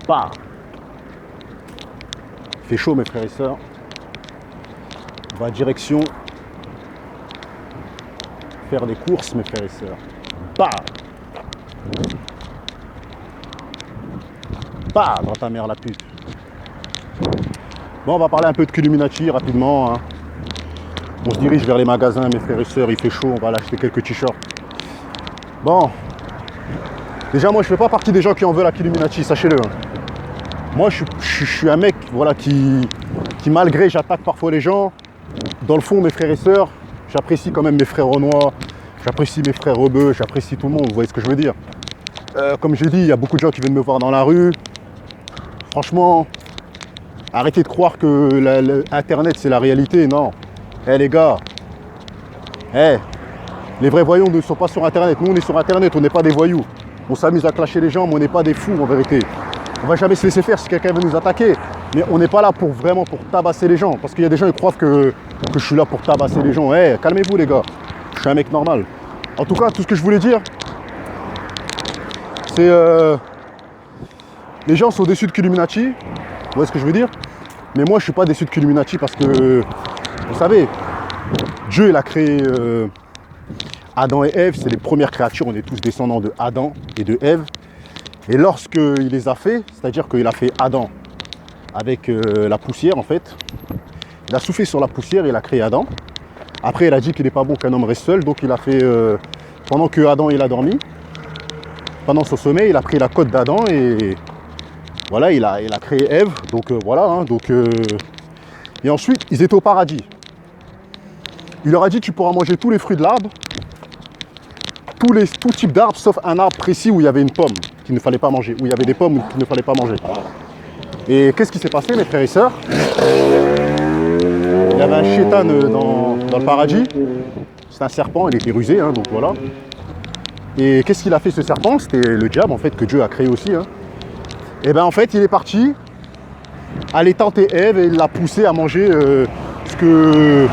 Bah. Il fait chaud mes frères et sœurs. On va direction faire des courses mes frères et sœurs. Bah. Bah dans ta mère la pute. Bon, on va parler un peu de Illuminati rapidement. Hein. On se dirige vers les magasins mes frères et sœurs, il fait chaud, on va aller acheter quelques t-shirts. Bon. Déjà moi je fais pas partie des gens qui en veulent à Illuminati, sachez-le. Hein. Moi je suis un mec voilà, qui malgré j'attaque parfois les gens, dans le fond mes frères et sœurs, j'apprécie quand même mes frères renois, j'apprécie mes frères rebeux, j'apprécie tout le monde, vous voyez ce que je veux dire. Comme j'ai dit, il y a beaucoup de gens qui viennent me voir dans la rue. Franchement, arrêtez de croire que Internet c'est la réalité, non. Les gars, les vrais voyous ne sont pas sur Internet, nous on est sur Internet, on n'est pas des voyous. On s'amuse à clasher les gens, mais on n'est pas des fous en vérité. On va jamais se laisser faire si quelqu'un veut nous attaquer. Mais on n'est pas là pour vraiment pour tabasser les gens. Parce qu'il y a des gens qui croient que je suis là pour tabasser les gens. Calmez-vous les gars. Je suis un mec normal. En tout cas, tout ce que je voulais dire, c'est les gens sont déçus de Illuminati. Vous voyez ce que je veux dire? Mais moi, je suis pas déçu de Illuminati parce que, vous savez, Dieu, il a créé Adam et Ève. C'est les premières créatures. On est tous descendants de Adam et de Ève. Et lorsqu'il les a fait, c'est-à-dire qu'il a fait Adam avec la poussière en fait, il a soufflé sur la poussière et il a créé Adam. Après il a dit qu'il n'est pas bon qu'un homme reste seul, donc il a fait, pendant que Adam il a dormi, pendant son sommeil, il a pris la côte d'Adam et voilà, il a créé Ève, donc voilà, hein, et ensuite ils étaient au paradis. Il leur a dit tu pourras manger tous les fruits de l'arbre, tout type d'arbres, sauf un arbre précis où il y avait une pomme qu'il ne fallait pas manger, où il y avait des pommes qu'il ne fallait pas manger. Et qu'est-ce qui s'est passé, mes frères et sœurs? Il y avait un shaitan dans le paradis, c'est un serpent, il était rusé, hein, donc voilà. Et qu'est-ce qu'il a fait ce serpent? C'était le diable, en fait, que Dieu a créé aussi. Hein. Et bien, en fait, il est parti aller tenter Ève et il l'a poussé à manger ce que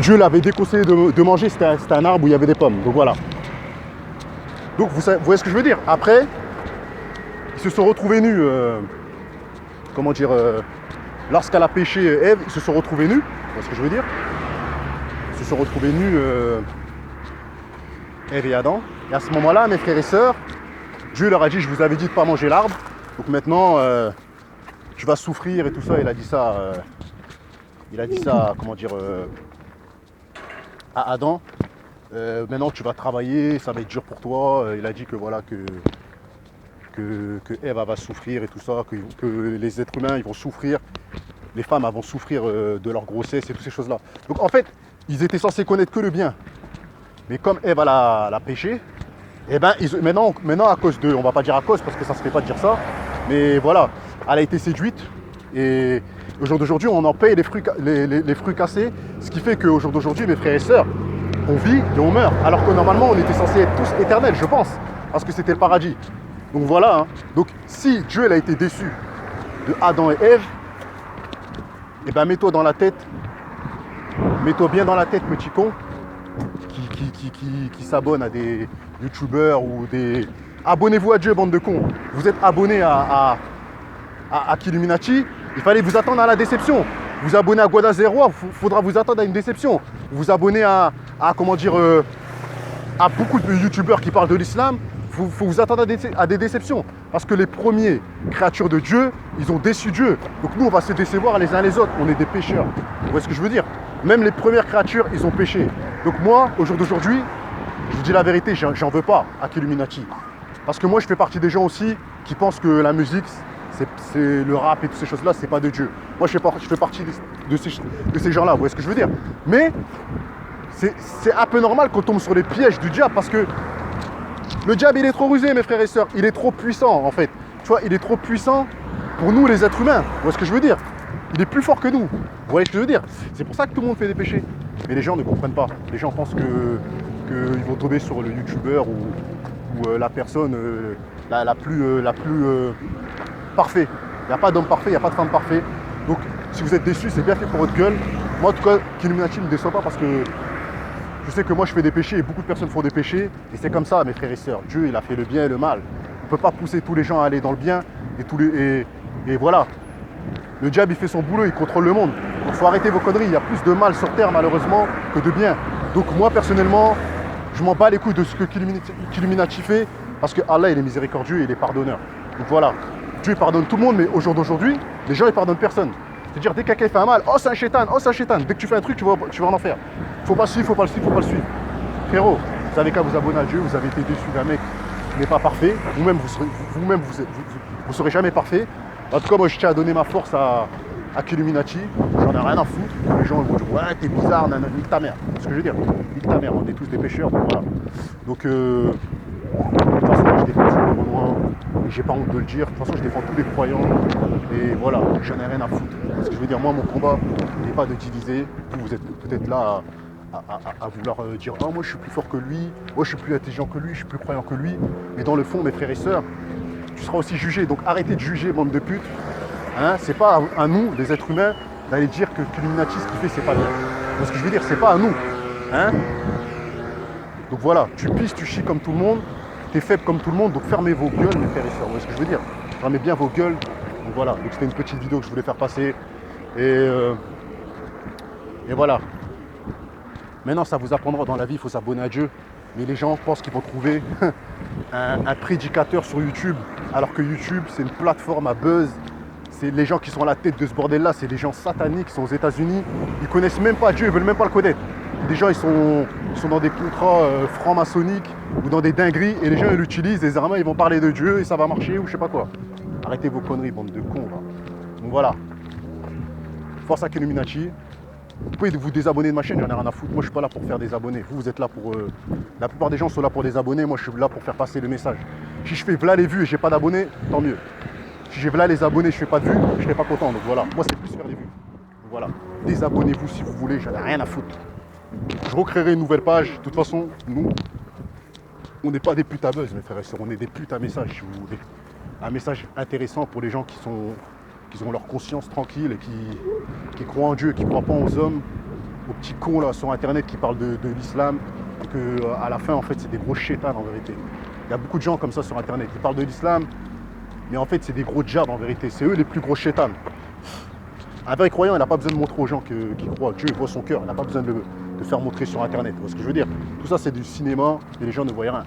Dieu l'avait déconseillé de manger, c'était un arbre où il y avait des pommes, donc voilà. Donc vous voyez ce que je veux dire. Après, ils se sont retrouvés nus, comment dire, lorsqu'elle a péché Ève, ils se sont retrouvés nus, vous voyez ce que je veux dire. Ils se sont retrouvés nus, Ève et Adam. Et à ce moment-là, mes frères et sœurs, Dieu leur a dit, je vous avais dit de ne pas manger l'arbre, donc maintenant, tu vas souffrir et tout ça. Il a dit ça, comment dire, à Adam. Maintenant tu vas travailler, ça va être dur pour toi. Il a dit que voilà que Ève va souffrir et tout ça, que les êtres humains ils vont souffrir, les femmes vont souffrir de leur grossesse et toutes ces choses-là. Donc en fait, ils étaient censés connaître que le bien. Mais comme Ève l'a péché, et ben maintenant à cause de, on va pas dire à cause parce que ça se fait pas de dire ça, mais voilà, elle a été séduite et au jour d'aujourd'hui on en paye les fruits cassés, ce qui fait qu'au jour d'aujourd'hui mes frères et sœurs, on vit et on meurt, alors que normalement on était censés être tous éternels, je pense, parce que c'était le paradis. Donc voilà, hein. Donc si Dieu a été déçu de Adam et Ève, et ben mets-toi dans la tête, mets-toi bien dans la tête, petit con, qui s'abonne à des youtubeurs ou des... Abonnez-vous à Dieu, bande de cons. Vous êtes abonné à Illuminati, il fallait vous attendre à la déception. Vous abonnez à Guada Zero, il faudra vous attendre à une déception. Vous abonnez à comment dire, à beaucoup de youtubeurs qui parlent de l'islam, il faut vous attendre à des déceptions. Parce que les premiers créatures de Dieu, ils ont déçu Dieu. Donc nous, on va se décevoir les uns les autres. On est des pécheurs. Vous voyez ce que je veux dire? Même les premières créatures, ils ont péché. Donc moi, au jour d'aujourd'hui, je vous dis la vérité, j'en veux pas à Illuminati. Parce que moi, je fais partie des gens aussi qui pensent que la musique, c'est le rap et toutes ces choses-là, c'est pas de Dieu. Moi, je fais partie de ces gens-là, vous voyez ce que je veux dire? Mais c'est un peu normal qu'on tombe sur les pièges du diable parce que le diable, il est trop rusé, mes frères et sœurs. Il est trop puissant, en fait. Tu vois, il est trop puissant pour nous, les êtres humains. Vous voyez ce que je veux dire? Il est plus fort que nous. Vous voyez ce que je veux dire? C'est pour ça que tout le monde fait des péchés. Mais les gens ne comprennent pas. Les gens pensent qu'ils vont tomber sur le youtubeur ou la personne la plus parfaite. Il n'y a pas d'homme parfait, il n'y a pas de femme parfaite. Donc, si vous êtes déçus, c'est bien fait pour votre gueule. Moi, en tout cas, Illuminati ne me déçoit pas parce que je sais que moi, je fais des péchés et beaucoup de personnes font des péchés. Et c'est comme ça, mes frères et sœurs. Dieu, il a fait le bien et le mal. On ne peut pas pousser tous les gens à aller dans le bien et voilà. Le diable, il fait son boulot, il contrôle le monde. Il faut arrêter vos conneries. Il y a plus de mal sur terre, malheureusement, que de bien. Donc moi, personnellement, je m'en bats les couilles de ce que qu'Illuminati fait, parce que Allah, il est miséricordieux et il est pardonneur. Donc voilà, Dieu pardonne tout le monde, mais au jour d'aujourd'hui, les gens, ils pardonnent personne. C'est-à-dire, dès que quelqu'un fait un mal, oh c'est un chétan, oh c'est un chétan. Dès que tu fais un truc, tu vas en enfer. Faut pas le suivre, faut pas le suivre, faut pas le suivre. Frérot, vous avez qu'à vous abonner à Dieu, vous avez été déçu d'un mec qui n'est pas parfait. Vous-même, vous serez jamais parfait. En tout cas, moi, je tiens à donner ma force à Illuminati. J'en ai rien à foutre. Les gens vont dire, ouais, t'es bizarre, nanana, nique ta mère. C'est ce que je veux dire. Nique ta mère, on est tous des pêcheurs, donc voilà. Donc, de toute façon, moi, je défends tout le loin. Et j'ai pas honte de le dire. De toute façon, je défends tous les croyants. Et voilà, j'en ai rien à foutre. Ce que je veux dire, moi, mon combat n'est pas de diviser. Vous êtes peut-être là à vouloir dire, oh, moi, je suis plus fort que lui. Moi, je suis plus intelligent que lui. Je suis plus croyant que lui. Mais dans le fond, mes frères et sœurs, tu seras aussi jugé. Donc arrêtez de juger, bande de putes. Hein, c'est pas à nous, les êtres humains, d'aller dire que Illuminati, ce qu'il fait, c'est pas bien. Donc, ce que je veux dire, c'est pas à nous. Hein. Donc voilà, tu pisses, tu chies comme tout le monde, t'es faible comme tout le monde, donc fermez vos gueules, mes frères et sœurs. Vous voyez ce que je veux dire? Fermez bien vos gueules. Donc voilà, donc c'était une petite vidéo que je voulais faire passer. Et voilà. Maintenant, ça vous apprendra dans la vie, il faut s'abonner à Dieu. Mais les gens pensent qu'ils vont trouver un prédicateur sur YouTube, alors que YouTube, c'est une plateforme à buzz. C'est les gens qui sont à la tête de ce bordel-là, c'est des gens sataniques qui sont aux États-Unis. Ils connaissent même pas Dieu, ils veulent même pas le connaître. Des gens, ils sont dans des contrats francs-maçonniques ou dans des dingueries, et les gens, ils l'utilisent, les armes, ils vont parler de Dieu et ça va marcher ou je sais pas quoi. Arrêtez vos conneries, bande de cons. Là. Donc voilà. Force à Illuminati. Vous pouvez vous désabonner de ma chaîne, j'en ai rien à foutre. Moi, je suis pas là pour faire des abonnés. Vous êtes là pour... La plupart des gens sont là pour des abonnés. Moi, je suis là pour faire passer le message. Si je fais v'là les vues et j'ai pas d'abonnés, tant mieux. Si j'ai v'là les abonnés, je fais pas de vues, je serai pas content. Donc voilà, moi, c'est plus faire des vues. Donc voilà, désabonnez-vous si vous voulez, j'en ai rien à foutre. Je recréerai une nouvelle page. De toute façon, nous, on n'est pas des putes à buzz, mes frères et sœurs. On est des putes à message, si vous voulez. Un message intéressant pour les gens qui ont leur conscience tranquille et qui croient en Dieu, qui ne croient pas aux hommes, aux petits cons là sur internet qui parlent de l'islam, et qu'à la fin en fait c'est des gros chétans en vérité. Il y a beaucoup de gens comme ça sur internet qui parlent de l'islam, mais en fait c'est des gros djabs en vérité, c'est eux les plus gros chétans. Un vrai croyant, il n'a pas besoin de montrer aux gens qu'il croit, Dieu voit son cœur, il n'a pas besoin de faire montrer sur internet, vous voyez ce que je veux dire. Tout ça c'est du cinéma et les gens ne voient rien.